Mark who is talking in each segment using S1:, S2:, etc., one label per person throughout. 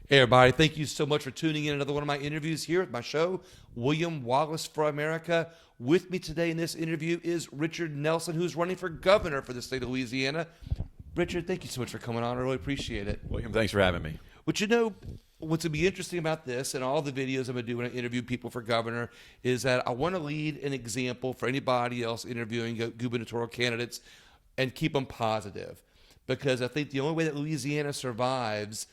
S1: Hey, everybody. Thank you so much for tuning in another one of my interviews here at my show, William Wallace for America. With me today in this interview is Richard Nelson, who's running for governor for the state of Louisiana. Richard, thank you so much for coming on. I really appreciate it.
S2: William, thanks for having me.
S1: But you know, what's going to be interesting about this and all the videos I'm going to do when I interview people for governor is that I want to lead an example for anybody else interviewing gubernatorial candidates and keep them positive. Because I think the only way that Louisiana survives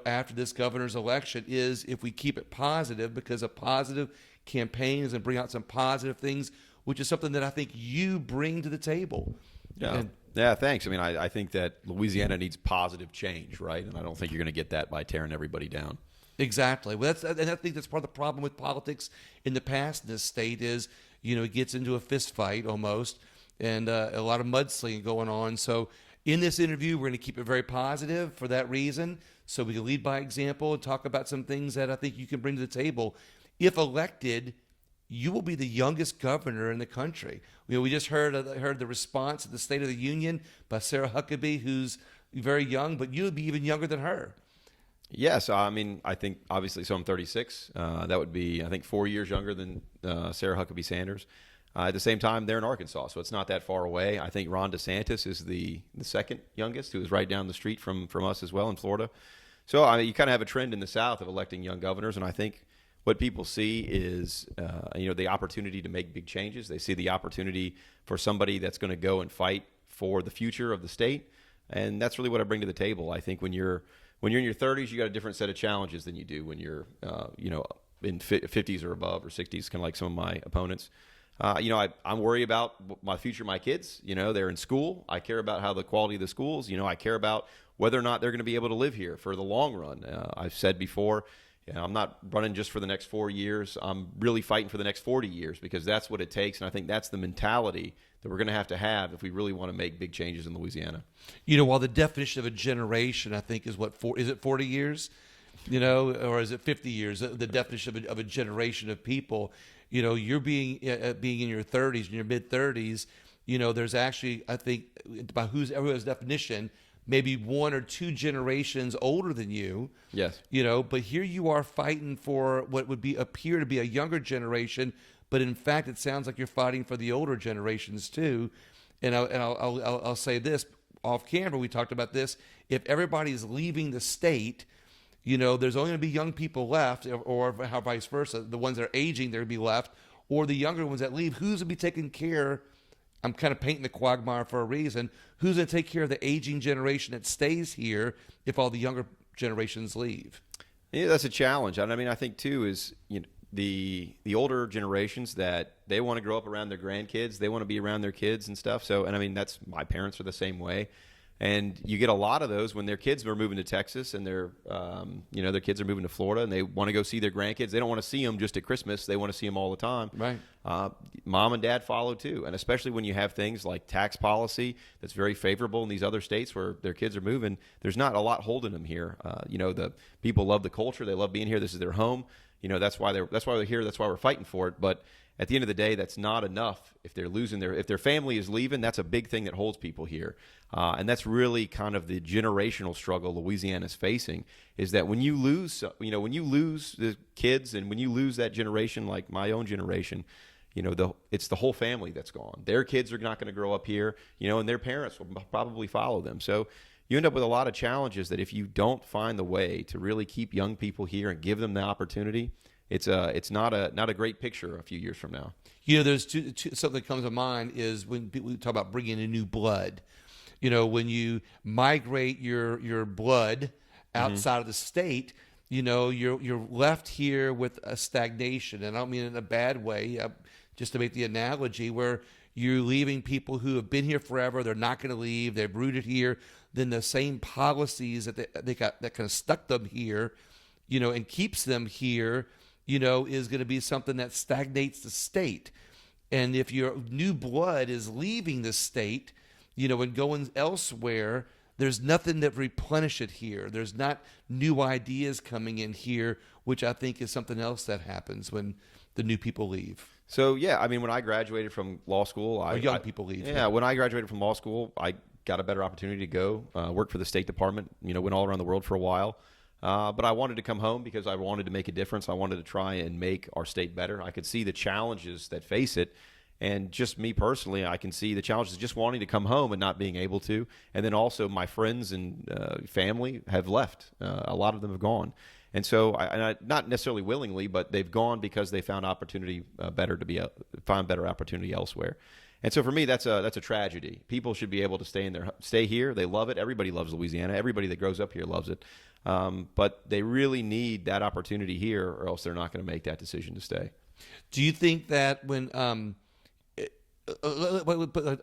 S1: after this governor's election is if we keep it positive, because a positive campaign is going to bring out some positive things, which is something that I think you bring to the table.
S2: Yeah, thanks. I mean, I think that Louisiana needs positive change, right? And I don't think you're going to get that by tearing everybody down.
S1: Exactly. Well, and I think that's part of the problem with politics in the past in this state is, it gets into a fist fight almost, and a lot of mudslinging going on. So in this interview, we're going to keep it very positive for that reason, so we can lead by example and talk about some things that I think you can bring to the table. If elected, you will be the youngest governor in the country. We just heard the response at the State of the Union by Sarah Huckabee, who's very young, but you'll be even younger than her.
S2: Yes, I mean, I think obviously, so I'm 36. That would be, I think, 4 years younger than Sarah Huckabee Sanders. At the same time, they're in Arkansas, so it's not that far away. I think Ron DeSantis is the second youngest, who is right down the street from us as well in Florida. So you kind of have a trend in the South of electing young governors, and I think what people see is the opportunity to make big changes. They see the opportunity for somebody that's going to go and fight for the future of the state, and that's really what I bring to the table. I think when you're in your 30s, you got a different set of challenges than you do when you're in 50s or above or 60s, kind of like some of my opponents. I'm worried about my future, my kids. They're in school. I care about how the quality of the schools. I care about whether or not they're going to be able to live here for the long run. I've said before, I'm not running just for the next 4 years. I'm really fighting for the next 40 years because that's what it takes. And I think that's the mentality that we're going to have if we really want to make big changes in Louisiana.
S1: While the definition of a generation, I think, is is it 40 years? Or is it 50 years? The definition of a generation of people. You're being in your 30s, in your mid 30s. There's actually, I think, by everyone's definition, maybe 1 or 2 generations older than you.
S2: Yes.
S1: But here you are fighting for what would appear to be a younger generation, but in fact, it sounds like you're fighting for the older generations too. And I'll say this off camera. We talked about this. If everybody's leaving the state, there's only going to be young people left, or how vice versa. The ones that are aging, they're going to be left, or the younger ones that leave. Who's going to be taking care? I'm kind of painting the quagmire for a reason. Who's going to take care of the aging generation that stays here if all the younger generations leave?
S2: Yeah, that's a challenge. I mean, I think too is the older generations that they want to grow up around their grandkids, they want to be around their kids and stuff. So, and I mean, that's my parents are the same way. And you get a lot of those when their kids are moving to Texas and their kids are moving to Florida and they want to go see their grandkids. They don't want to see them just at Christmas. They want to see them all the time.
S1: Right.
S2: Mom and dad follow too. And especially when you have things like tax policy that's very favorable in these other states where their kids are moving, there's not a lot holding them here. The people love the culture. They love being here. This is their home. That's why they're here. That's why we're fighting for it. But at the end of the day, that's not enough. If they're losing if their family is leaving, that's a big thing that holds people here. And that's really kind of the generational struggle Louisiana is facing, is that when you lose, when you lose the kids and when you lose that generation, like my own generation, it's the whole family that's gone. Their kids are not going to grow up here, and their parents will probably follow them. So you end up with a lot of challenges that if you don't find the way to really keep young people here and give them the opportunity, it's not a great picture a few years from now.
S1: There's something that comes to mind is when we talk about bringing in new blood. When you migrate your blood outside of the state, you're left here with a stagnation, and I don't mean it in a bad way. Just to make the analogy, where you're leaving people who have been here forever, they're not going to leave, they've rooted here. Then the same policies that that kind of stuck them here, and keeps them here, is going to be something that stagnates the state. And if your new blood is leaving the state, and going elsewhere, there's nothing that replenish it here. There's not new ideas coming in here, which I think is something else that happens when the new people leave.
S2: So, yeah, I mean, when I graduated from law school,
S1: young people leave.
S2: Yeah, when I graduated from law school, I got a better opportunity to go work for the State Department, went all around the world for a while. But I wanted to come home because I wanted to make a difference. I wanted to try and make our state better. I could see the challenges that face it. And just me personally, I can see the challenges of just wanting to come home and not being able to. And then also my friends and family have left. A lot of them have gone. And so, not necessarily willingly, but they've gone because they found opportunity find better opportunity elsewhere. And so for me, that's a tragedy. People should be able to stay here. They love it. Everybody loves Louisiana. Everybody that grows up here loves it. But they really need that opportunity here, or else they're not going to make that decision to stay.
S1: Do you think that when I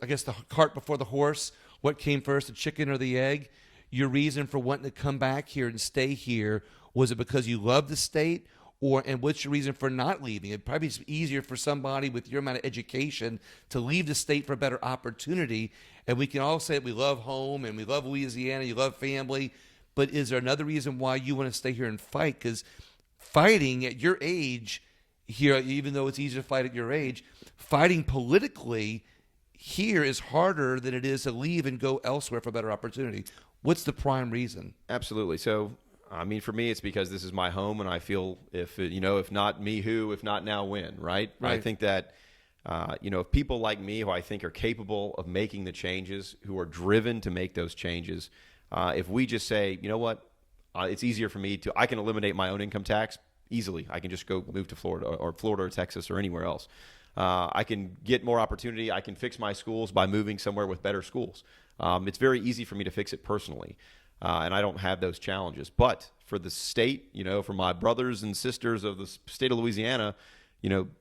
S1: guess the cart before the horse, what came first, the chicken or the egg? Your reason for wanting to come back here and stay here, was it because you love the state, and what's your reason for not leaving? It'd probably be easier for somebody with your amount of education to leave the state for a better opportunity. And we can all say that we love home and we love Louisiana, you love family, but is there another reason why you want to stay here and fight? Because fighting at your age here, even though it's easier to fight at your age, fighting politically here is harder than it is to leave and go elsewhere for a better opportunity. What's the prime reason?
S2: Absolutely. So, I mean, for me, it's because this is my home, and I feel if not me, who? If not now, when? Right? I think that if people like me, who I think are capable of making the changes, who are driven to make those changes, if we just say, you know what, it's easier for me I can eliminate my own income tax easily. I can just go move to Florida or Texas or anywhere else. I can get more opportunity. I can fix my schools by moving somewhere with better schools. It's very easy for me to fix it personally, and I don't have those challenges. But for the state, for my brothers and sisters of the state of Louisiana,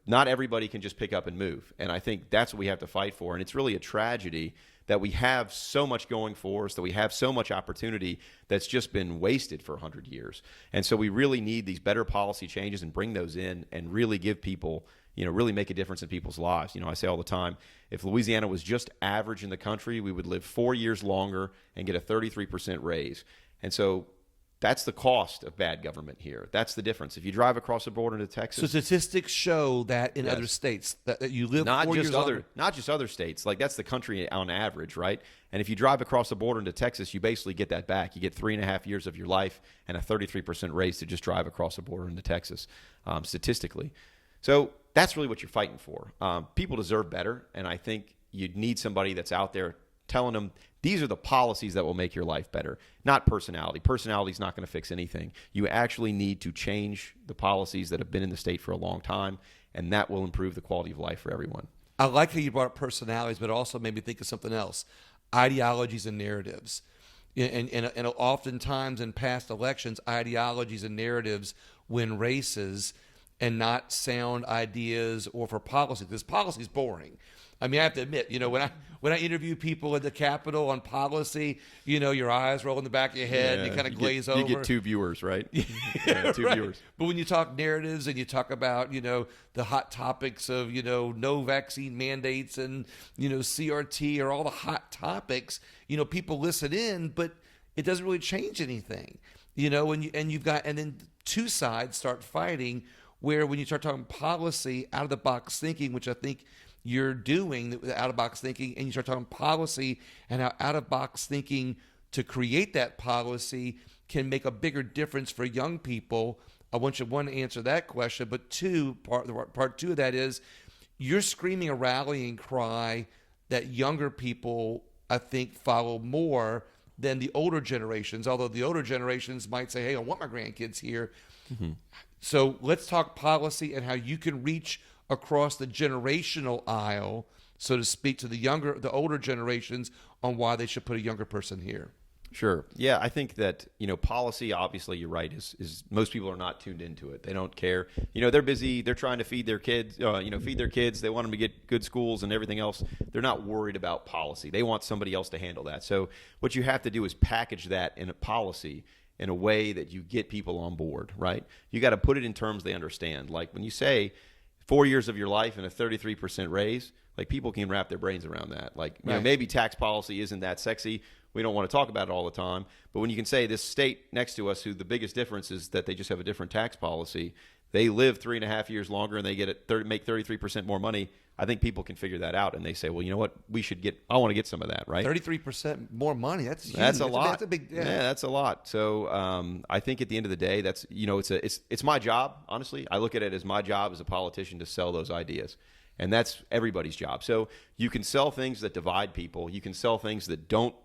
S2: not everybody can just pick up and move. And I think that's what we have to fight for. And it's really a tragedy that we have so much going for us, that we have so much opportunity that's just been wasted for 100 years. And so we really need these better policy changes and bring those in and really give people, really make a difference in people's lives. I say all the time, if Louisiana was just average in the country, we would live 4 years longer and get a 33% raise. And so that's the cost of bad government here. That's the difference. If you drive across the border into Texas.
S1: So statistics show that in other states that you live
S2: not
S1: 4
S2: just
S1: years
S2: other,
S1: longer.
S2: Not just other states. Like that's the country on average, right? And if you drive across the border into Texas, you basically get that back. You get 3.5 years of your life and a 33% raise to just drive across the border into Texas, statistically. So that's really what you're fighting for. People deserve better, and I think you need somebody that's out there telling them these are the policies that will make your life better, not personality. Personality is not going to fix anything. You actually need to change the policies that have been in the state for a long time, and that will improve the quality of life for everyone.
S1: I like how you brought up personalities, but it also made me think of something else, ideologies and narratives. And oftentimes in past elections, ideologies and narratives win races and not sound ideas or for policy, because policy is boring. I mean, I have to admit, when I interview people at the Capitol on policy, your eyes roll in the back of your head and you kind of glaze over.
S2: You get 2 viewers, right? Two
S1: right.
S2: viewers.
S1: But when you talk narratives and you talk about, the hot topics of, no vaccine mandates and, CRT or all the hot topics, people listen in, but it doesn't really change anything, and then two sides start fighting, where when you start talking policy, out of the box thinking, which I think you're doing, the out of box thinking, and you start talking policy and how out of box thinking to create that policy can make a bigger difference for young people. I want you, one, to answer that question, but two, part two of that is you're screaming a rallying cry that younger people, I think, follow more than the older generations, although the older generations might say, hey, I want my grandkids here. Mm-hmm. So let's talk policy and how you can reach across the generational aisle, so to speak, to the older generations on why they should put a younger person here.
S2: Sure. Yeah, I think that, policy, obviously, you're right, is most people are not tuned into it. They don't care. They're busy. They're trying to feed their kids, feed their kids. They want them to get good schools and everything else. They're not worried about policy. They want somebody else to handle that. So what you have to do is package that in a policy in a way that you get people on board, right? You got to put it in terms they understand. Like when you say 4 years of your life and a 33% raise, like people can wrap their brains around that. Like, maybe tax policy isn't that sexy. we don't want to talk about it all the time. But when you can say this state next to us, who the biggest difference is that they just have a different tax policy, they live 3.5 years longer and they make 33% more money. I think people can figure that out, and they say, well, you know what, I want to get some of that, right?
S1: 33% more money. That's huge.
S2: That's a lot.
S1: That's a big.
S2: Yeah, that's a lot. So I think at the end of the day, that's it's my job. Honestly, I look at it as my job as a politician to sell those ideas, and that's everybody's job. So you can sell things that divide people. You can sell things that don't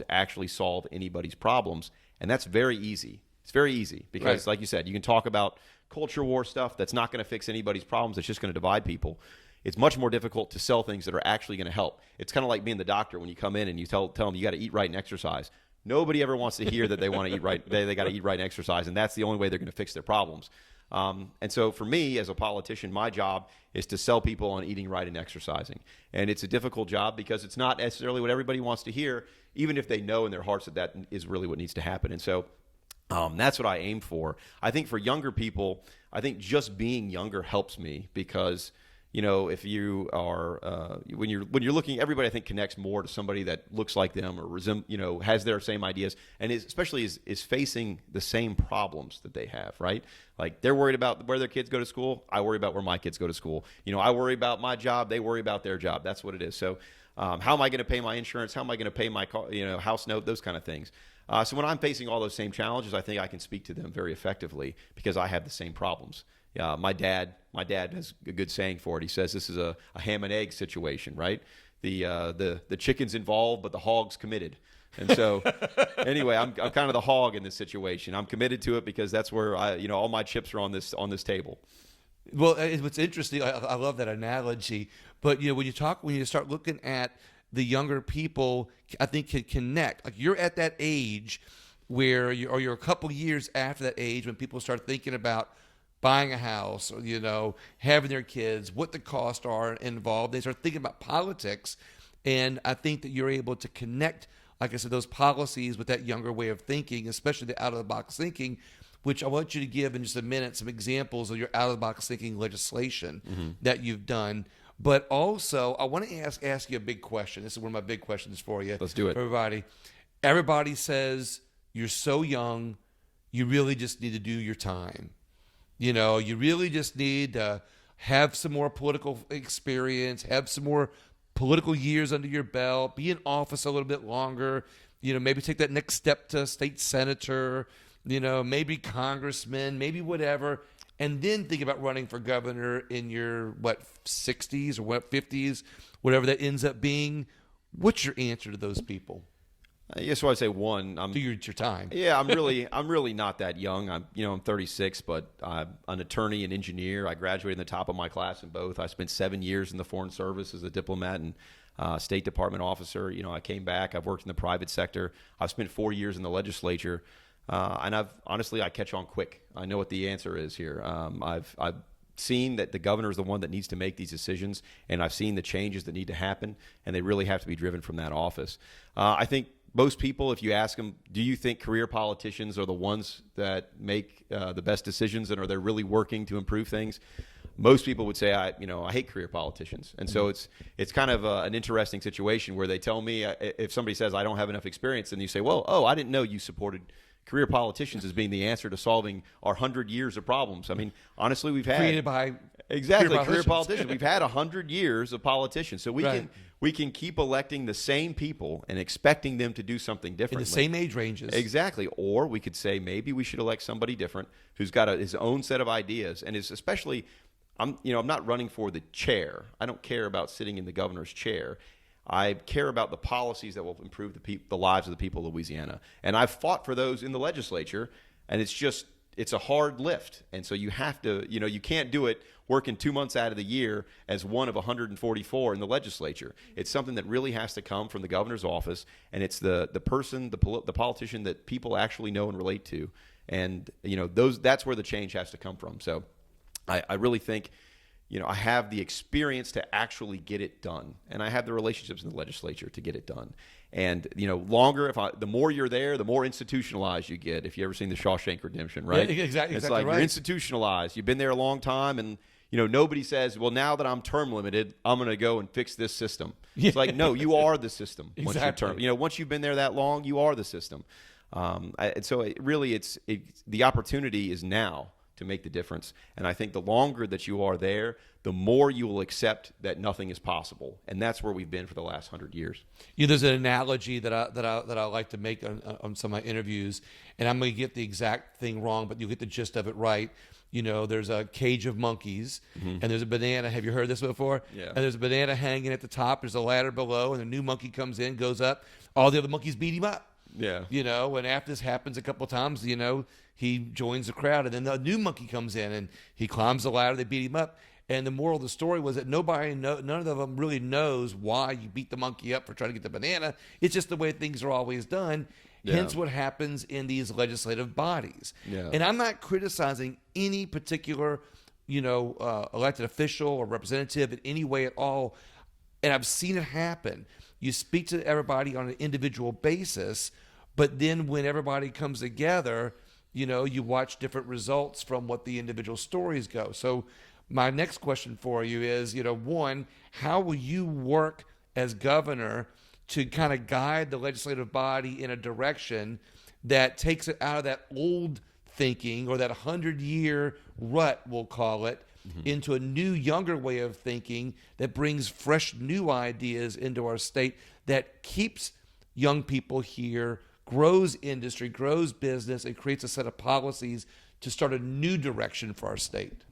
S2: actually solve anybody's problems, and that's very easy. It's very easy because, like you said, you can talk about culture war stuff that's not going to fix anybody's problems. It's just going to divide people. It's much more difficult to sell things that are actually going to help. It's kind of like being the doctor when you come in and you tell them you got to eat right and exercise. Nobody ever wants to hear that they want to eat right. They got to eat right and exercise, and that's the only way they're going to fix their problems. And so for me as a politician, my job is to sell people on eating right and exercising. And it's a difficult job because it's not necessarily what everybody wants to hear, even if they know in their hearts that is really what needs to happen. And so that's what I aim for. I think for younger people, I think just being younger helps me because, if you are when you're looking, everybody I think connects more to somebody that looks like them or has their same ideas and especially is facing the same problems that they have, right? Like they're worried about where their kids go to school. I worry about where my kids go to school. I worry about my job. They worry about their job. That's what it is. So how am I going to pay my insurance? How am I going to pay my house note? Those kind of things. So when I'm facing all those same challenges, I think I can speak to them very effectively because I have the same problems. My dad has a good saying for it. He says this is a ham and egg situation, right? The chicken's involved, but the hog's committed. And so anyway, I'm kind of the hog in this situation. I'm committed to it because that's where all my chips are on this table.
S1: Well, what's interesting, I love that analogy. But when you start looking at the younger people, I think can connect. Like you're at that age where you're a couple years after that age when people start thinking about buying a house or having their kids, what the costs are involved. They start thinking about politics, and I think that you're able to connect, like I said, those policies with that younger way of thinking, especially the out of the box thinking. Which I want you to give in just a minute some examples of your out of the box thinking legislation that you've done. But also, I want to ask you a big question. This is one of my big questions for you.
S2: Let's do it.
S1: Everybody. Everybody says you're so young, you really just need to do your time. You really just need to have some more political experience, have some more political years under your belt, be in office a little bit longer, maybe take that next step to state senator, maybe congressman, maybe whatever. And then think about running for governor in your, 60s or 50s, whatever that ends up being. What's your answer to those people?
S2: So I'd say one.
S1: Do your time.
S2: Yeah, I'm really not that young. I'm 36, but I'm an attorney and engineer. I graduated in the top of my class in both. I spent 7 years in the Foreign Service as a diplomat and State Department officer. I came back. I've worked in the private sector. I've spent 4 years in the legislature. And I catch on quick. I know what the answer is here. I've seen that the governor is the one that needs to make these decisions, and I've seen the changes that need to happen, and they really have to be driven from that office. I think most people, if you ask them, do you think career politicians are the ones that make the best decisions and are they really working to improve things? Most people would say, I hate career politicians. And so it's kind of an interesting situation where they tell me, if somebody says I don't have enough experience, and you say, I didn't know you supported career politicians as being the answer to solving our 100 years of problems. I mean, honestly, we've had
S1: created by
S2: career politicians. We've had 100 years of politicians, so we can keep electing the same people and expecting them to do something different
S1: in the same age ranges.
S2: Exactly. Or we could say maybe we should elect somebody different who's got his own set of ideas and is especially. I'm not running for the chair. I don't care about sitting in the governor's chair. I care about the policies that will improve the lives of the people of Louisiana. And I've fought for those in the legislature, and it's a hard lift. And so you have to, you can't do it working 2 months out of the year as one of 144 in the legislature. It's something that really has to come from the governor's office, and it's the person, the politician that people actually know and relate to. And, that's where the change has to come from. So I really think, I have the experience to actually get it done, and I have the relationships in the legislature to get it done. And the more you're there, the more institutionalized you get. If you ever seen The Shawshank Redemption, right?
S1: Yeah, exactly.
S2: It's
S1: exactly
S2: like
S1: right.
S2: You're institutionalized. You've been there a long time, and nobody says, well, now that I'm term limited, I'm going to go and fix this system.
S1: Yeah.
S2: It's like, no, you are the system. Once
S1: Exactly.
S2: you're once you've been there that long, you are the system. And so the opportunity is now to make the difference. And I think the longer that you are there, the more you will accept that nothing is possible. And that's where we've been for the last 100 years.
S1: There's an analogy that I like to make on some of my interviews, and I'm going to get the exact thing wrong, but you'll get the gist of it right. There's a cage of monkeys, and there's a banana. Have you heard this before?
S2: Yeah.
S1: And there's a banana hanging at the top. There's a ladder below, and a new monkey comes in, goes up. All the other monkeys beat him up.
S2: Yeah.
S1: And after this happens a couple of times, he joins the crowd, and then the new monkey comes in, and he climbs the ladder. They beat him up. And the moral of the story was that none of them really knows why you beat the monkey up for trying to get the banana. It's just the way things are always done. Yeah. Hence what happens in these legislative bodies.
S2: Yeah.
S1: And I'm not criticizing any particular, elected official or representative in any way at all. And I've seen it happen. You speak to everybody on an individual basis, but then when everybody comes together, you watch different results from what the individual stories go. So my next question for you is, one, how will you work as governor to kind of guide the legislative body in a direction that takes it out of that old thinking or that 100-year rut, we'll call it, into a new, younger way of thinking that brings fresh, new ideas into our state that keeps young people here, grows industry, grows business, and creates a set of policies to start a new direction for our state?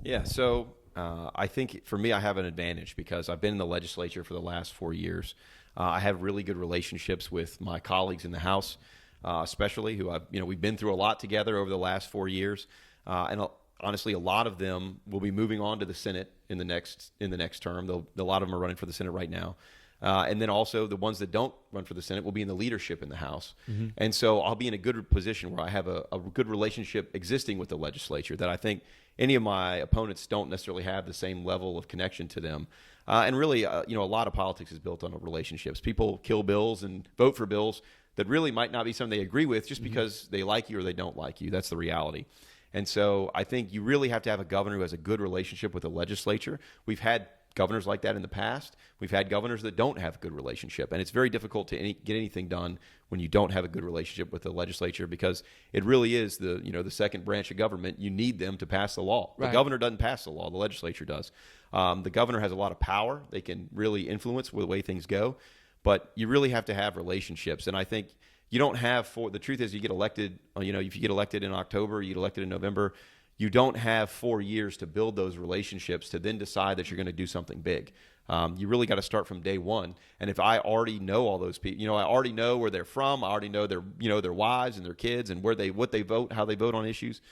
S2: Yeah, so I think for me, I have an advantage because I've been in the legislature for the last 4 years. I have really good relationships with my colleagues in the House, especially who we've been through a lot together over the last 4 years, and honestly, a lot of them will be moving on to the Senate in the next term. A lot of them are running for the Senate right now. And then also the ones that don't run for the Senate will be in the leadership in the House. Mm-hmm. And so I'll be in a good position where I have a good relationship existing with the legislature that I think any of my opponents don't necessarily have the same level of connection to them. And really, a lot of politics is built on relationships. People kill bills and vote for bills that really might not be something they agree with just because they like you or they don't like you. That's the reality. And so I think you really have to have a governor who has a good relationship with the legislature. We've had governors like that in the past. We've had governors that don't have a good relationship, and it's very difficult to get anything done when you don't have a good relationship with the legislature because it really is the second branch of government. You need them to pass the law.
S1: Right.
S2: The governor doesn't pass the law; the legislature does. The governor has a lot of power; they can really influence the way things go, but you really have to have relationships. And I think you don't have the truth is you get elected. If you get elected in October, you get elected in November. You don't have 4 years to build those relationships to then decide that you're going to do something big. You really got to start from day one. And if I already know all those people, I already know where they're from. I already know their wives and their kids and what they vote, how they vote on issues.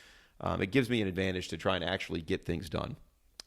S2: It gives me an advantage to try and actually get things done.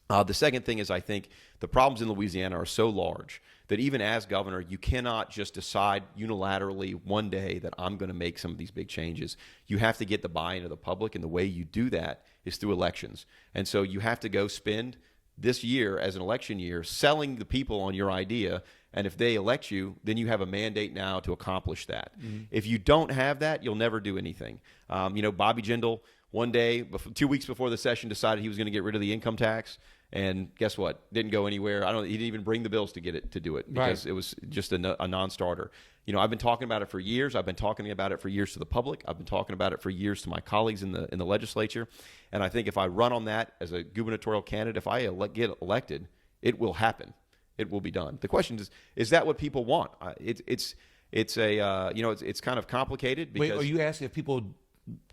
S2: The second thing is I think the problems in Louisiana are so large that even as governor, you cannot just decide unilaterally one day that I'm going to make some of these big changes. You have to get the buy-in of the public, and the way you do that is through elections. And so you have to go spend this year as an election year selling the people on your idea, and if they elect you, then you have a mandate now to accomplish that. Mm-hmm. If you don't have that, you'll never do anything. Bobby Jindal, one day, 2 weeks before the session, decided he was going to get rid of the income tax. And guess what? Didn't go anywhere. He didn't even bring the bills to do it because It was just a non-starter. I've been talking about it for years. I've been talking about it for years to the public. I've been talking about it for years to my colleagues in the legislature. And I think if I run on that as a gubernatorial candidate, if I get elected, it will happen. It will be done. The question is that what people want? It's kind of complicated. Because,
S1: wait, are you asking if people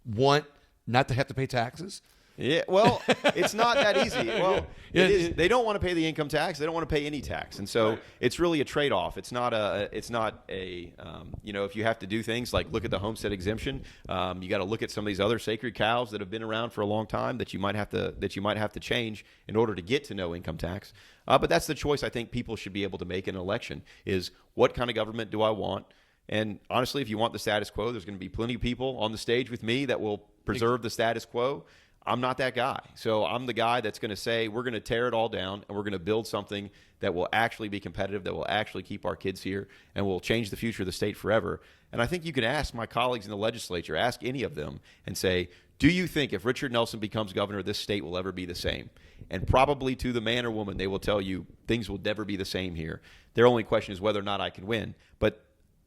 S1: want not to have to pay taxes?
S2: Yeah, well, it's not that easy. Well, it is. They don't want to pay the income tax. They don't want to pay any tax, and so it's really a trade-off. It's not a. If you have to do things like look at the homestead exemption, you got to look at some of these other sacred cows that have been around for a long time that you might have to change in order to get to no income tax. But that's the choice I think people should be able to make in an election: is what kind of government do I want? And honestly, if you want the status quo, there's going to be plenty of people on the stage with me that will preserve the status quo. I'm not that guy. So I'm the guy that's going to say we're going to tear it all down and we're going to build something that will actually be competitive, that will actually keep our kids here, and will change the future of the state forever. And I think you can ask my colleagues in the legislature, ask any of them, and say, do you think if Richard Nelson becomes governor, this state will ever be the same? And probably to the man or woman, they will tell you things will never be the same here. Their only question is whether or not I can win. But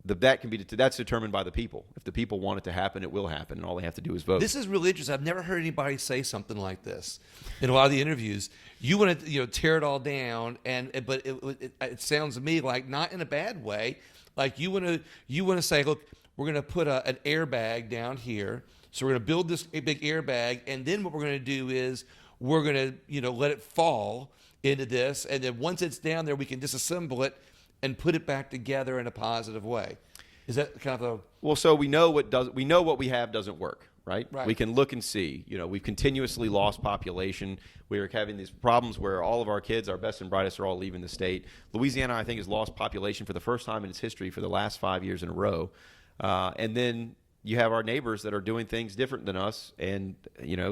S2: that's determined by the people. If the people want it to happen, it will happen, and all they have to do is vote.
S1: This is really interesting. I've never heard anybody say something like this in a lot of the interviews. You want to tear it all down, but it sounds to me like not in a bad way. Like you want to say, look, we're going to put an airbag down here. So we're going to build this big airbag, and then what we're going to do is we're going to let it fall into this, and then once it's down there, we can disassemble it and put it back together in a positive way. Is that kind of
S2: well? So we know what we have doesn't work, right?
S1: Right.
S2: We can look and see. We've continuously lost population. We are having these problems where all of our kids, our best and brightest, are all leaving the state. Louisiana, I think, has lost population for the first time in its history for the last 5 years in a row, and then you have our neighbors that are doing things different than us, and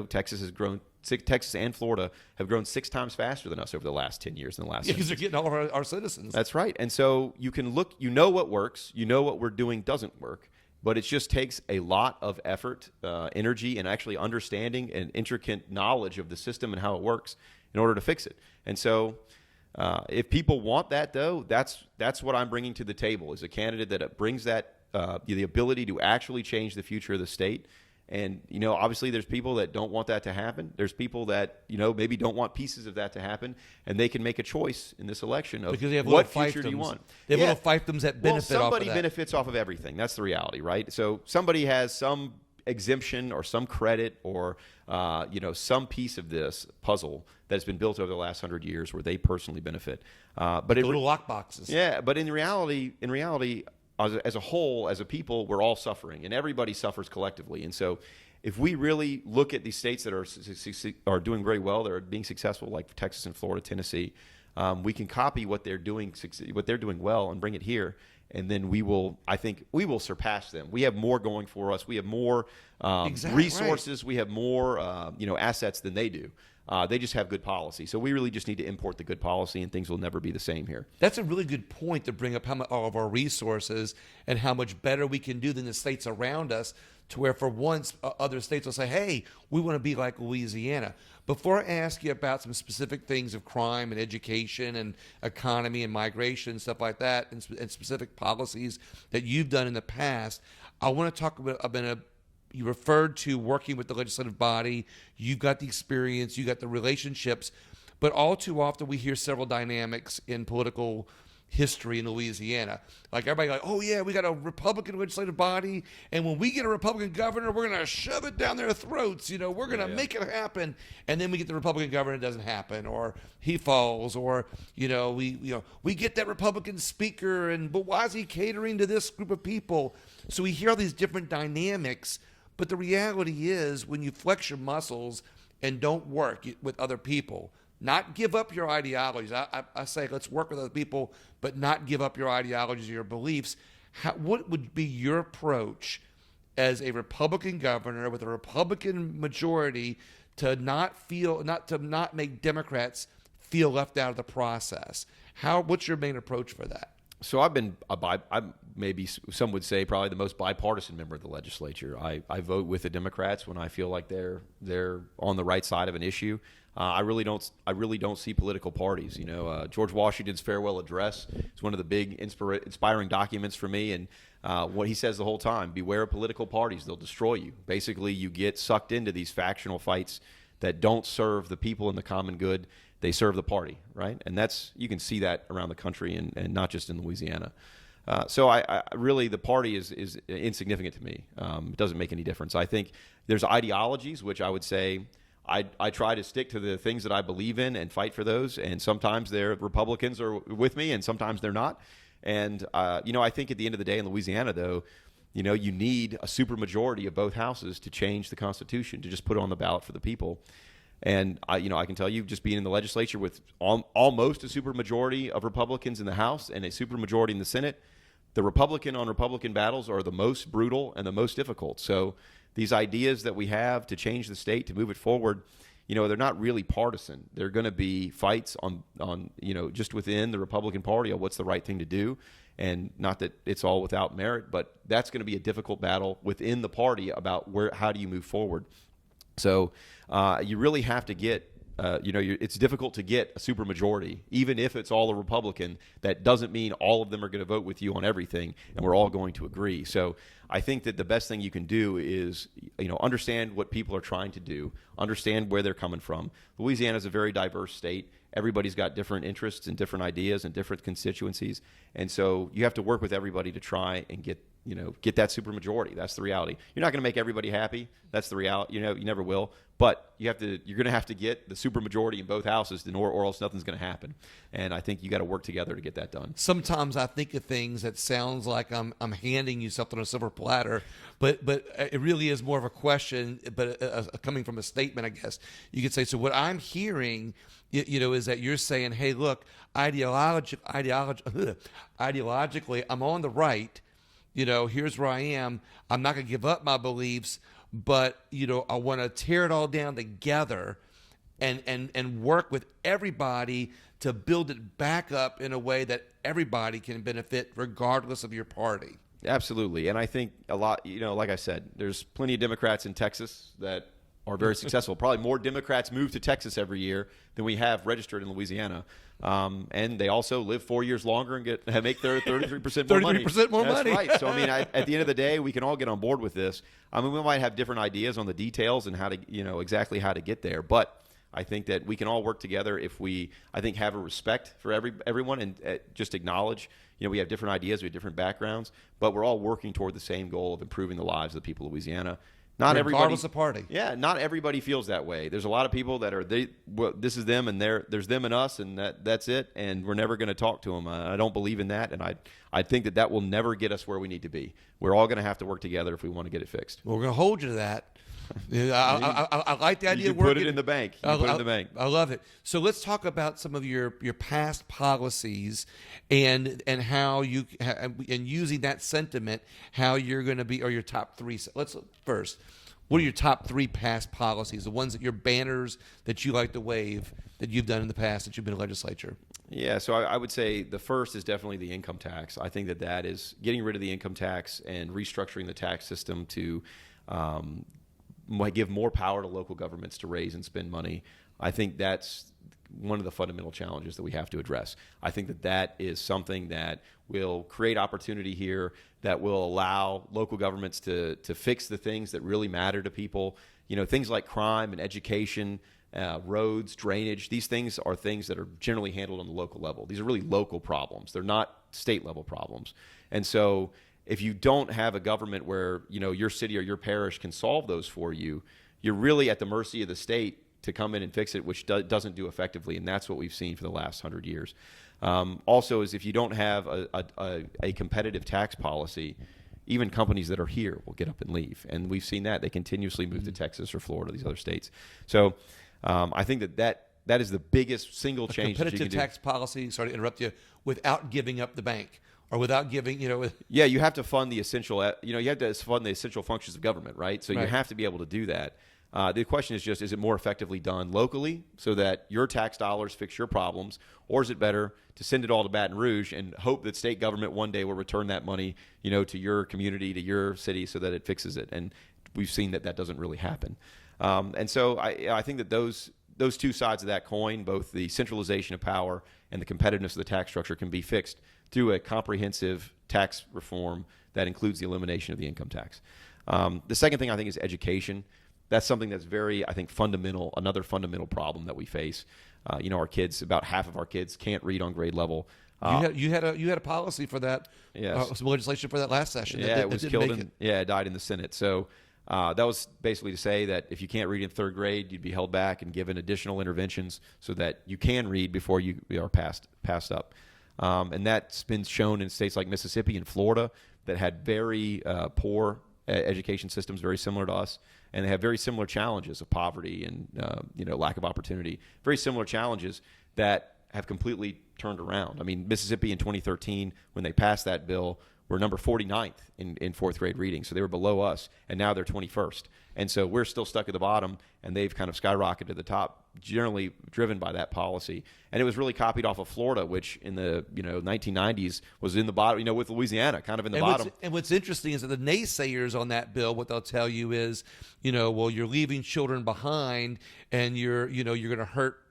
S2: Texas and Florida have grown 6 times faster than us over the last 10 years.
S1: Because they're getting all of our citizens.
S2: That's right. And so you can look, what works, what we're doing doesn't work, but it just takes a lot of effort, energy, and actually understanding and intricate knowledge of the system and how it works in order to fix it. And so if people want that, though, that's what I'm bringing to the table, is a candidate that brings that the ability to actually change the future of the state. And, obviously there's people that don't want that to happen. There's people that, maybe don't want pieces of that to happen. And they can make a choice in this election of what future do you want.
S1: They have little fiefdoms that benefit off of that.
S2: Somebody benefits off of everything. That's the reality, right? So somebody has some exemption or some credit or, some piece of this puzzle that has been built over the last 100 years where they personally benefit. But
S1: little lock boxes.
S2: Yeah, but in reality, as a whole, as a people, we're all suffering, and everybody suffers collectively. And so if we really look at these states that are doing very well, that are being successful, like Texas and Florida, Tennessee, we can copy what they're doing well and bring it here. And then I think we will surpass them. We have more going for us. We have more resources. Right. We have more assets than they do. They just have good policy. So we really just need to import the good policy, and things will never be the same here.
S1: That's a really good point to bring up all of our resources and how much better we can do than the states around us, to where for once other states will say, hey, we want to be like Louisiana. Before I ask you about some specific things of crime and education and economy and migration and stuff like that, and specific policies that you've done in the past, I want to talk about you referred to working with the legislative body. You've got the experience, you got the relationships, but all too often we hear several dynamics in political history in Louisiana. Like everybody like, oh yeah, we got a Republican legislative body, and when we get a Republican governor, we're going to shove it down their throats. We're going to make it happen. And then we get the Republican governor, it doesn't happen, or he falls, or we get that Republican speaker, but why is he catering to this group of people? So we hear all these different dynamics. But the reality is, when you flex your muscles and don't work with other people, not give up your ideologies. I say let's work with other people, but not give up your ideologies or your beliefs. What would be your approach as a Republican governor with a Republican majority to not make Democrats feel left out of the process? What's your main approach for that?
S2: So I'm maybe some would say probably the most bipartisan member of the legislature. I vote with the Democrats when I feel like they're on the right side of an issue. I really don't see political parties. George Washington's farewell address is one of the big inspiring documents for me, and what he says the whole time: beware of political parties; they'll destroy you. Basically, you get sucked into these factional fights that don't serve the people and the common good. They serve the party, right? And you can see that around the country and not just in Louisiana. So I really, the party is insignificant to me. It doesn't make any difference. I think there's ideologies, which I would say I try to stick to the things that I believe in and fight for those. And sometimes Republicans are with me and sometimes they're not. And, I think at the end of the day in Louisiana, though, you need a supermajority of both houses to change the Constitution, to just put it on the ballot for the people. And I can tell you, just being in the legislature with almost a supermajority of Republicans in the House and a supermajority in the Senate, the Republican on Republican battles are the most brutal and the most difficult. So these ideas that we have to change the state, to move it forward, they're not really partisan. They're going to be fights on just within the Republican Party on what's the right thing to do. And not that it's all without merit, but that's going to be a difficult battle within the party about how do you move forward. So you really have to get, it's difficult to get a supermajority, even if it's all a Republican. That doesn't mean all of them are going to vote with you on everything, and we're all going to agree. So I think that the best thing you can do is, understand what people are trying to do, understand where they're coming from. Louisiana is a very diverse state. Everybody's got different interests and different ideas and different constituencies, and so you have to work with everybody to try and get that supermajority. That's the reality. You're not going to make everybody happy. That's the reality. You never will. But you're going to have to get the supermajority in both houses, or else nothing's going to happen. And I think you got to work together to get that done.
S1: Sometimes I think of things that sounds like I'm handing you something on a silver platter, but it really is more of a question, but coming from a statement, I guess you could say. So what I'm hearing, is that you're saying, hey, look, ideologically, I'm on the right. Here's where I am. I'm not going to give up my beliefs, but, I want to tear it all down together and work with everybody to build it back up in a way that everybody can benefit regardless of your party.
S2: Absolutely. And I think a lot, like I said, there's plenty of Democrats in Texas that are very successful. Probably more Democrats move to Texas every year than we have registered in Louisiana. And they also live 4 years longer and make their 33% more money.
S1: 33% more
S2: That's
S1: money.
S2: Right. So, at the end of the day, we can all get on board with this. We might have different ideas on the details and how to, exactly how to get there. But I think that we can all work together if we, have a respect for everyone and just acknowledge, we have different ideas, we have different backgrounds, but we're all working toward the same goal of improving the lives of the people of Louisiana. Not
S1: regardless
S2: everybody,
S1: of party.
S2: Yeah, not everybody feels that way. There's a lot of people that are this is them, and there's them and us, and that's it. And we're never going to talk to them. I don't believe in that, and I think that will never get us where we need to be. We're all going to have to work together if we want to get it fixed.
S1: Well, we're going to hold you to that. I like the idea
S2: you
S1: of working.
S2: Put it in the bank. Put it in the bank.
S1: I love it. So let's talk about some of your past policies and how you and using that sentiment, how you're going to be, or your top three. Let's first. What are your top three past policies? The ones that your banners that you like to wave that you've done in the past that you've been in the legislature?
S2: Yeah, so I would say the first is definitely the income tax. I think that is getting rid of the income tax and restructuring the tax system to give more power to local governments to raise and spend money. I think that's one of the fundamental challenges that we have to address. I think that is something that will create opportunity here, that will allow local governments to fix the things that really matter to people. Things like crime and education, roads, drainage. These things are things that are generally handled on the local level. These are really local problems. They're not state level problems. And so if you don't have a government where, your city or your parish can solve those for you, you're really at the mercy of the state to come in and fix it, which doesn't do effectively, and that's what we've seen for the last 100 years. Also, is if you don't have a competitive tax policy, even companies that are here will get up and leave, and we've seen that. They continuously move to Texas or Florida, these other states. So I think that is the biggest single change that you can do.
S1: Competitive tax policy, sorry to interrupt you, without giving up the bank. Or without giving,
S2: Yeah, you have to fund the essential, you have to fund the essential functions of government, right? So you have to be able to do that. The question is just, is it more effectively done locally so that your tax dollars fix your problems, or is it better to send it all to Baton Rouge and hope that state government one day will return that money, to your community, to your city, so that it fixes it? And we've seen that doesn't really happen. And so I think that those two sides of that coin, both the centralization of power and the competitiveness of the tax structure, can be fixed through a comprehensive tax reform that includes the elimination of the income tax. The second thing I think is education. That's something that's very, I think, fundamental, another fundamental problem that we face. Our kids, about half of our kids can't read on grade level.
S1: You had a policy for that,
S2: yes.
S1: Some legislation for that last session.
S2: Yeah, it was killed. It died in the Senate. So that was basically to say that if you can't read in third grade, you'd be held back and given additional interventions so that you can read before you are passed up. And that's been shown in states like Mississippi and Florida that had very poor education systems, very similar to us, and they have very similar challenges of poverty and lack of opportunity. Very similar challenges that have completely turned around. Mississippi in 2013, when they passed that bill, were number 49th in fourth grade reading. So they were below us, and now they're 21st. And so we're still stuck at the bottom, and they've kind of skyrocketed to the top, generally driven by that policy. And it was really copied off of Florida, which in the 1990s was in the bottom, with Louisiana, kind of in the bottom.
S1: And what's interesting is that the naysayers on that bill, what they'll tell you is, well, you're leaving children behind, and you're going to hurt,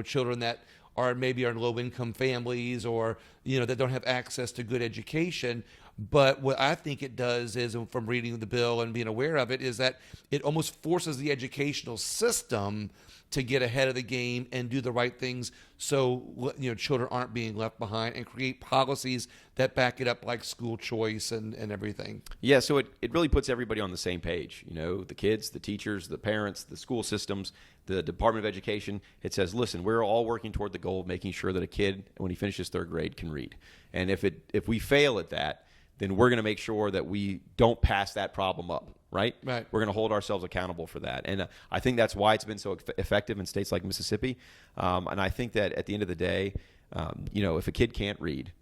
S1: children that are maybe are low-income families or, that don't have access to good education. But what I think it does is, from reading the bill and being aware of it, is that it almost forces the educational system to get ahead of the game and do the right things so children aren't being left behind, and create policies that back it up, like school choice and everything.
S2: Yeah, so it really puts everybody on the same page. The kids, the teachers, the parents, the school systems, the Department of Education. It says, listen, we're all working toward the goal of making sure that a kid, when he finishes third grade, can read. And if we fail at that, then we're going to make sure that we don't pass that problem up, right?
S1: Right.
S2: We're going to hold ourselves accountable for that. And I think that's why it's been so effective in states like Mississippi. And I think that at the end of the day, if a kid can't read,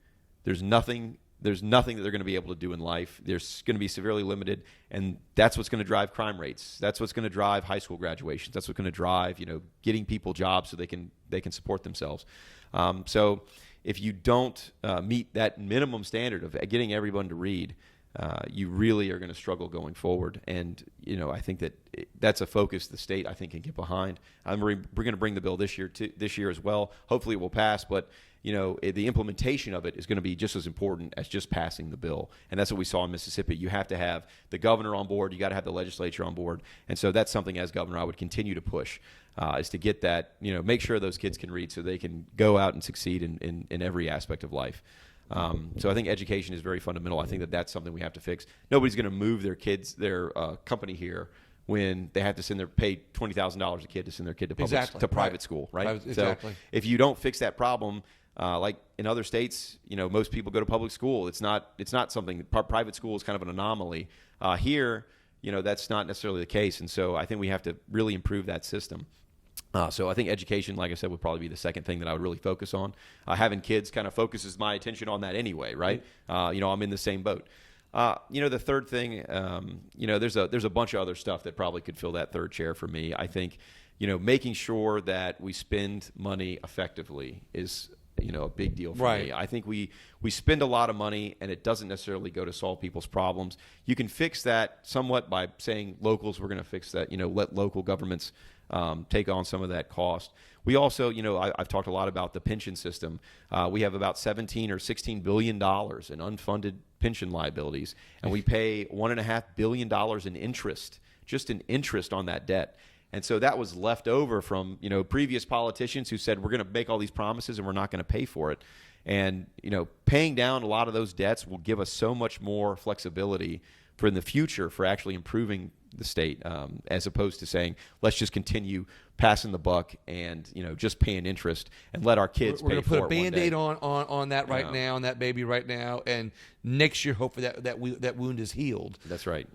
S2: there's nothing that they're going to be able to do in life. They're going to be severely limited, and that's what's going to drive crime rates. That's what's going to drive high school graduations. That's what's going to drive, getting people jobs so they can support themselves. So if you don't meet that minimum standard of getting everyone to read, you really are going to struggle going forward. And, I think that's a focus the state, I think, can get behind. We're going to bring the bill this year as well. Hopefully it will pass, but the implementation of it is going to be just as important as just passing the bill. And that's what we saw in Mississippi. You have to have the governor on board. You got to have the legislature on board. And so that's something, as governor, I would continue to push, is to get that, make sure those kids can read so they can go out and succeed in every aspect of life. So I think education is very fundamental. I think that's something we have to fix. Nobody's going to move their company here when they have to pay $20,000 a kid to send their kid to private school, right?
S1: Exactly.
S2: So if you don't fix that problem, like in other states, most people go to public school. It's not something. Private school is kind of an anomaly. Here, that's not necessarily the case, and so I think we have to really improve that system. So I think education, like I said, would probably be the second thing that I would really focus on. Having kids kind of focuses my attention on that anyway, right? I'm in the same boat. The third thing, there's a bunch of other stuff that probably could fill that third chair for me. I think, making sure that we spend money effectively is, a big deal for me. I think we spend a lot of money, and it doesn't necessarily go to solve people's problems. You can fix that somewhat by saying locals, we're going to fix that, let local governments take on some of that cost. We also, I've talked a lot about the pension system. We have about $17 or $16 billion in unfunded pension liabilities, and we pay $1.5 billion in interest, just in interest on that debt. And so that was left over from, previous politicians who said, we're going to make all these promises and we're not going to pay for it. And, paying down a lot of those debts will give us so much more flexibility for in the future for actually improving the state, as opposed to saying, let's just continue passing the buck and, just paying interest and let our kids pay for it.
S1: We're going to put a Band-Aid on that right now, on that baby right now, and next year hopefully that wound is healed.
S2: That's right.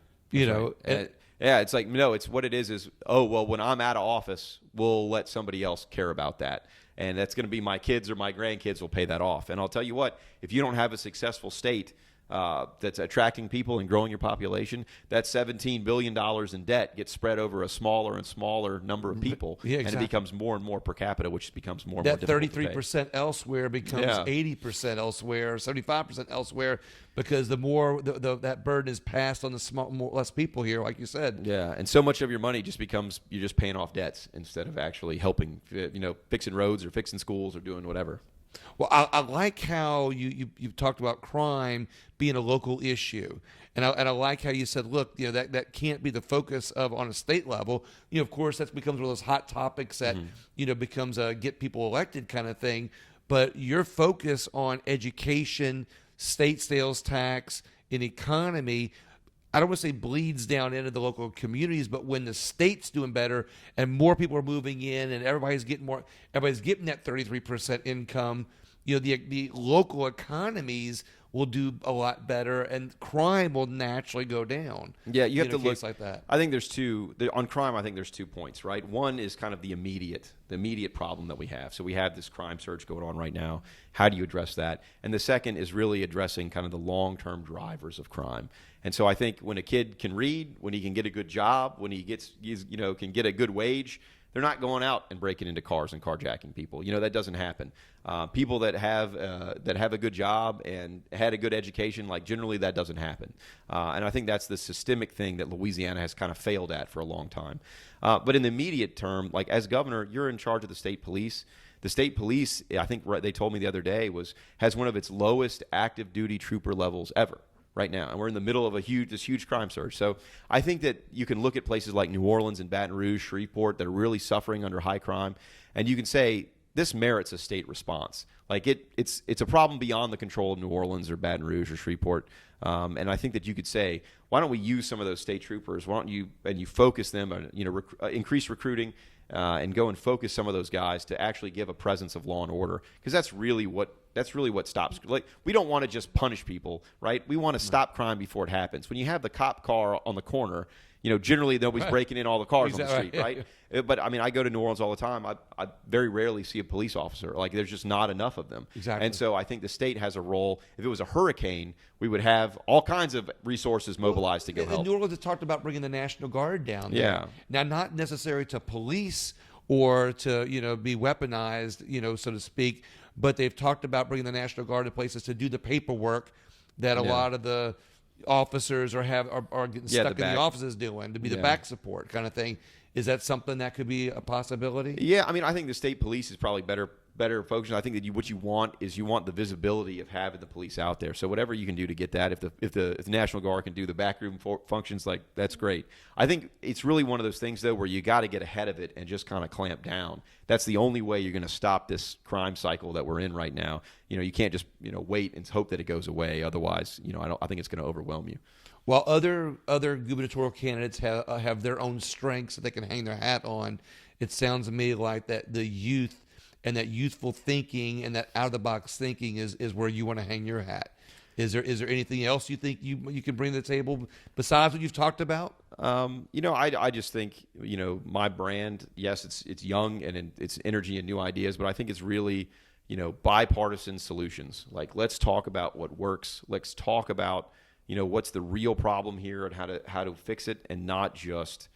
S1: Yeah,
S2: it's like, no, it's what it is, when I'm out of office, we'll let somebody else care about that. And that's going to be my kids or my grandkids will pay that off. And I'll tell you what, if you don't have a successful state that's attracting people and growing your population, that $17 billion in debt gets spread over a smaller and smaller number of people.
S1: Yeah, exactly.
S2: And it becomes more and more per capita, which becomes more and
S1: that
S2: more difficult
S1: 33% elsewhere becomes 80% elsewhere, 75% elsewhere, because the more that burden is passed on the less people here, like you said.
S2: Yeah, and so much of your money just becomes you're just paying off debts instead of actually helping, fixing roads or fixing schools or doing whatever.
S1: Well, I like how you've talked about crime being a local issue, and I like how you said, look, that can't be the focus on a state level. Of course, that becomes one of those hot topics that becomes a get people elected kind of thing. But your focus on education, state sales tax, and economy, I don't want to say bleeds down into the local communities, but when the state's doing better and more people are moving in and everybody's getting that 33% income, the local economies will do a lot better, and crime will naturally go down.
S2: Yeah, you have to look
S1: like that.
S2: I think there's on crime. I think there's 2 points, right? One is kind of the immediate problem that we have. So we have this crime surge going on right now. How do you address that? And the second is really addressing kind of the long-term drivers of crime. And so I think when a kid can read, when he can get a good job, when he can get a good wage, they're not going out and breaking into cars and carjacking people. That doesn't happen. People that have a good job and had a good education, like generally that doesn't happen. And I think that's the systemic thing that Louisiana has kind of failed at for a long time. But in the immediate term, like as governor, you're in charge of the state police. The state police, I think they told me the other day, has one of its lowest active duty trooper levels ever right now, and we're in the middle of this huge crime surge. So I think that you can look at places like New Orleans and Baton Rouge, Shreveport, that are really suffering under high crime, and you can say this merits a state response. Like it's a problem beyond the control of New Orleans or Baton Rouge or Shreveport, and I think that you could say, why don't we use some of those state troopers? Why don't you focus them on increase recruiting and go and focus some of those guys to actually give a presence of law and order, because that's really what stops. Like, we don't want to just punish people, right? We want to stop crime before it happens. When you have the cop car on the corner, generally nobody's breaking in all the cars on the street, right? But I mean, I go to New Orleans all the time. I very rarely see a police officer. Like, there's just not enough of them.
S1: Exactly.
S2: And so I think the state has a role. If it was a hurricane, we would have all kinds of resources mobilized to go help.
S1: New Orleans has talked about bringing the National Guard down there.
S2: Yeah.
S1: Now, not necessarily to police or to be weaponized, so to speak, but they've talked about bringing the National Guard to places to do the paperwork that a lot of the officers are getting stuck in the offices doing, to be the back support kind of thing. Is that something that could be a possibility?
S2: Yeah, I mean, I think the state police is probably better focused. I think that what you want is the visibility of having the police out there. So whatever you can do to get that, if the National Guard can do the backroom functions, like, that's great. I think it's really one of those things, though, where you got to get ahead of it and just kind of clamp down. That's the only way you're going to stop this crime cycle that we're in right now. You can't just wait and hope that it goes away. Otherwise, I think it's going to overwhelm you.
S1: While other gubernatorial candidates have their own strengths that they can hang their hat on, it sounds to me like that the youth and that youthful thinking and that out of the box thinking is where you want to hang your hat. Is there anything else you think you can bring to the table besides what you've talked about?
S2: I just think my brand. Yes, it's young and it's energy and new ideas, but I think it's really bipartisan solutions. Like, let's talk about what works. Let's talk about what's the real problem here and how to fix it, and not just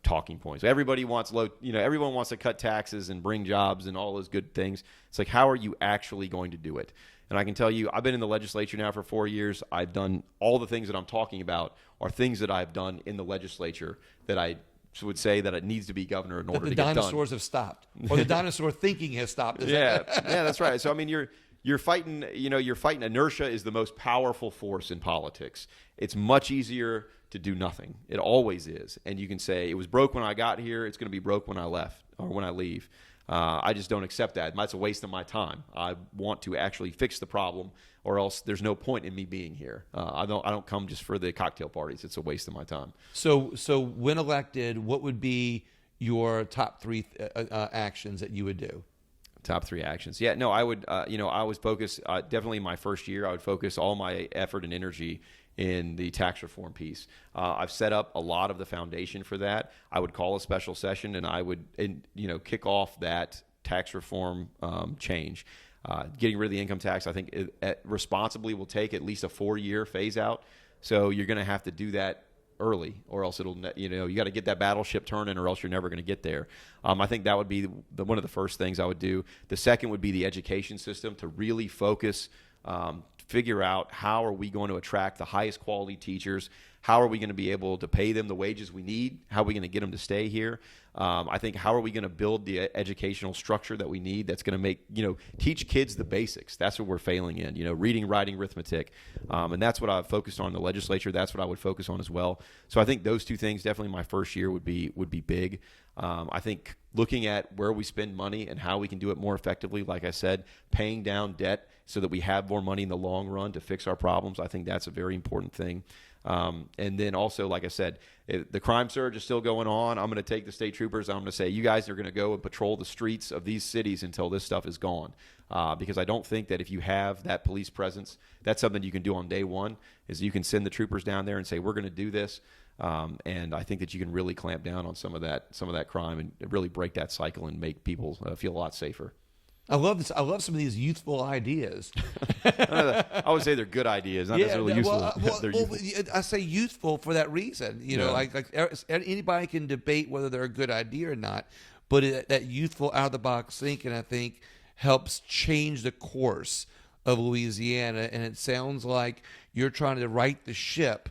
S2: talking points. Everybody wants everyone wants to cut taxes and bring jobs and all those good things. It's like, how are you actually going to do it? And I can tell you, I've been in the legislature now for 4 years. I've done all the things that I'm talking about are things that I've done in the legislature that I would say that it needs to be governor in order to get done.
S1: The dinosaurs have stopped, or the dinosaur thinking has stopped.
S2: Yeah, that's right. So I mean, you're fighting inertia is the most powerful force in politics. It's much easier to do nothing. It always is. And you can say, it was broke when I got here, it's going to be broke when I left or when I leave. I just don't accept that. That's a waste of my time. I want to actually fix the problem, or else there's no point in me being here. I don't come just for the cocktail parties. It's a waste of my time.
S1: So when elected, what would be your top three actions that you would do?
S2: Top three actions. Yeah, no, I would, I was focused, definitely in my first year, I would focus all my effort and energy in the tax reform piece. I've set up a lot of the foundation for that. I would call a special session and I would, kick off that tax reform change. Getting rid of the income tax, I think it responsibly will take at least a 4-year phase out. So you're going to have to do that early, or else it'll, you got to get that battleship turning, or else you're never going to get there. I think that would be one of the first things I would do. The second would be the education system, to really focus, figure out how are we going to attract the highest quality teachers, how are we going to be able to pay them the wages we need, how are we going to get them to stay here. I think, how are we going to build the educational structure that we need that's going to make, teach kids the basics. That's what we're failing in, reading, writing, arithmetic. And that's what I've focused on in the legislature. That's what I would focus on as well. So I think those two things, definitely my first year would be big. I think looking at where we spend money and how we can do it more effectively, like I said, paying down debt so that we have more money in the long run to fix our problems, I think that's a very important thing. And then also, like I said, the crime surge is still going on. I'm going to take the state troopers. I'm going to say, you guys are going to go and patrol the streets of these cities until this stuff is gone. Because I don't think that if you have that police presence, that's something you can do on day one, is you can send the troopers down there and say, we're going to do this. And I think that you can really clamp down on some of that crime and really break that cycle and make people feel a lot safer.
S1: I love this. I love some of these youthful ideas.
S2: I would say they're good ideas, not necessarily useful. They're
S1: well,
S2: youthful.
S1: I say youthful for that reason. Like anybody can debate whether they're a good idea or not, but that youthful out of the box thinking, I think, helps change the course of Louisiana. And it sounds like you're trying to right the ship,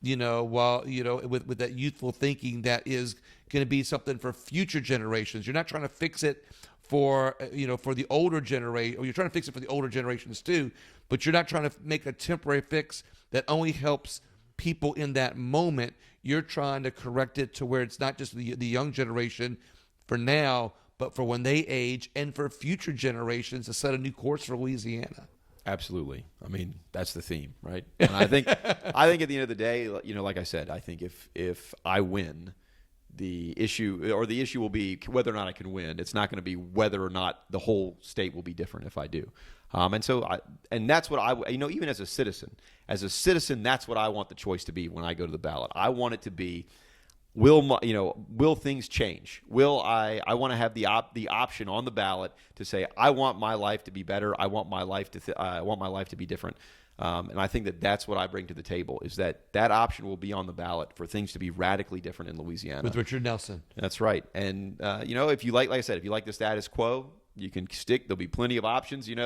S1: while with that youthful thinking that is going to be something for future generations. You're not trying to fix it for the older generation, or you're trying to fix it for the older generations too, but you're not trying to make a temporary fix that only helps people in that moment. You're trying to correct it to where it's not just the young generation for now, but for when they age and for future generations to set a new course for Louisiana.
S2: Absolutely. I mean, that's the theme, right? And I think at the end of the day, like I said, I think if I win, the issue will be whether or not I can win. It's not going to be whether or not the whole state will be different if I do. And that's what even as a citizen, that's what I want the choice to be when I go to the ballot. I want it to be, will things change? I want to have the option on the ballot to say, I want my life to be better. I want my life to be different. And I think that's what I bring to the table, is that option will be on the ballot for things to be radically different in Louisiana.
S1: With Richard Nelson.
S2: That's right. And, if you like I said, if you like the status quo, you can stick. There'll be plenty of options. I'm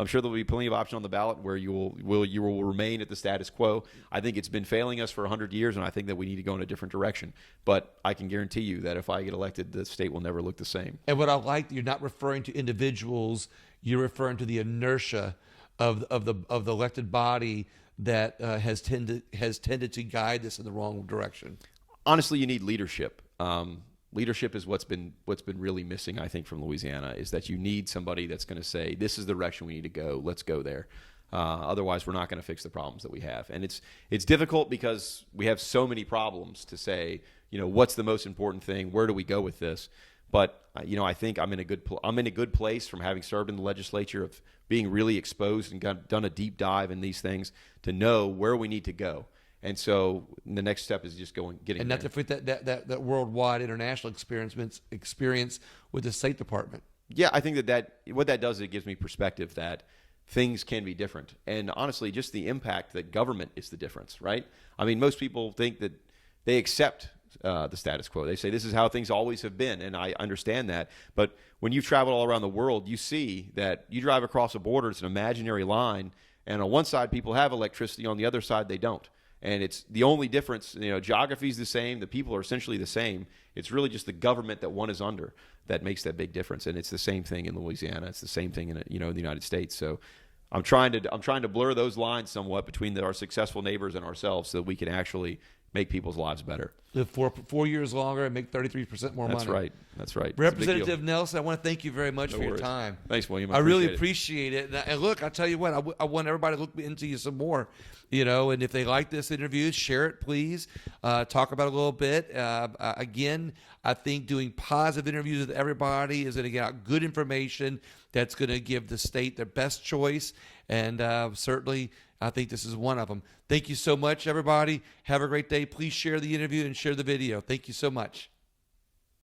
S2: sure there'll be plenty of options on the ballot where you will remain at the status quo. I think it's been failing us for 100 years, and I think that we need to go in a different direction. But I can guarantee you that if I get elected, the state will never look the same.
S1: And what I like, you're not referring to individuals, you're referring to the inertia of the elected body that has tended to guide this in the wrong direction.
S2: Honestly, you need leadership. Leadership is what's been really missing, I think, from Louisiana, is that you need somebody that's going to say, this is the direction we need to go. Let's go there. Otherwise, we're not going to fix the problems that we have. And it's difficult because we have so many problems to say, what's the most important thing? Where do we go with this? But I think I'm in a good place from having served in the legislature, of being really exposed and done a deep dive in these things to know where we need to go. And so the next step is just getting. And
S1: not to forget that worldwide international experience with the State Department.
S2: Yeah, I think that what that does is it gives me perspective that things can be different. And honestly, just the impact that government is the difference, right? I mean, most people think that they accept the status quo. They say this is how things always have been, and I understand that. But when you've traveled all around the world, you see that you drive across a border, it's an imaginary line, and on one side people have electricity, on the other side they don't. And it's the only difference, geography is the same, the people are essentially the same. It's really just the government that one is under that makes that big difference. And it's the same thing in Louisiana. It's the same thing in the United States. So I'm trying to blur those lines somewhat between our successful neighbors and ourselves, so that we can actually make people's lives better.
S1: Live 4 years longer and make 33% more money.
S2: That's right.
S1: Representative Nelson, I want to thank you very much for your time.
S2: Thanks, William.
S1: I really appreciate it. And look, I tell you what, I want everybody to look into you some more. And if they like this interview, share it, please. Talk about it a little bit. Again, I think doing positive interviews with everybody is going to get out good information that's going to give the state their best choice. And certainly, I think this is one of them. Thank you so much, everybody. Have a great day. Please share the interview and share the video. Thank you so much.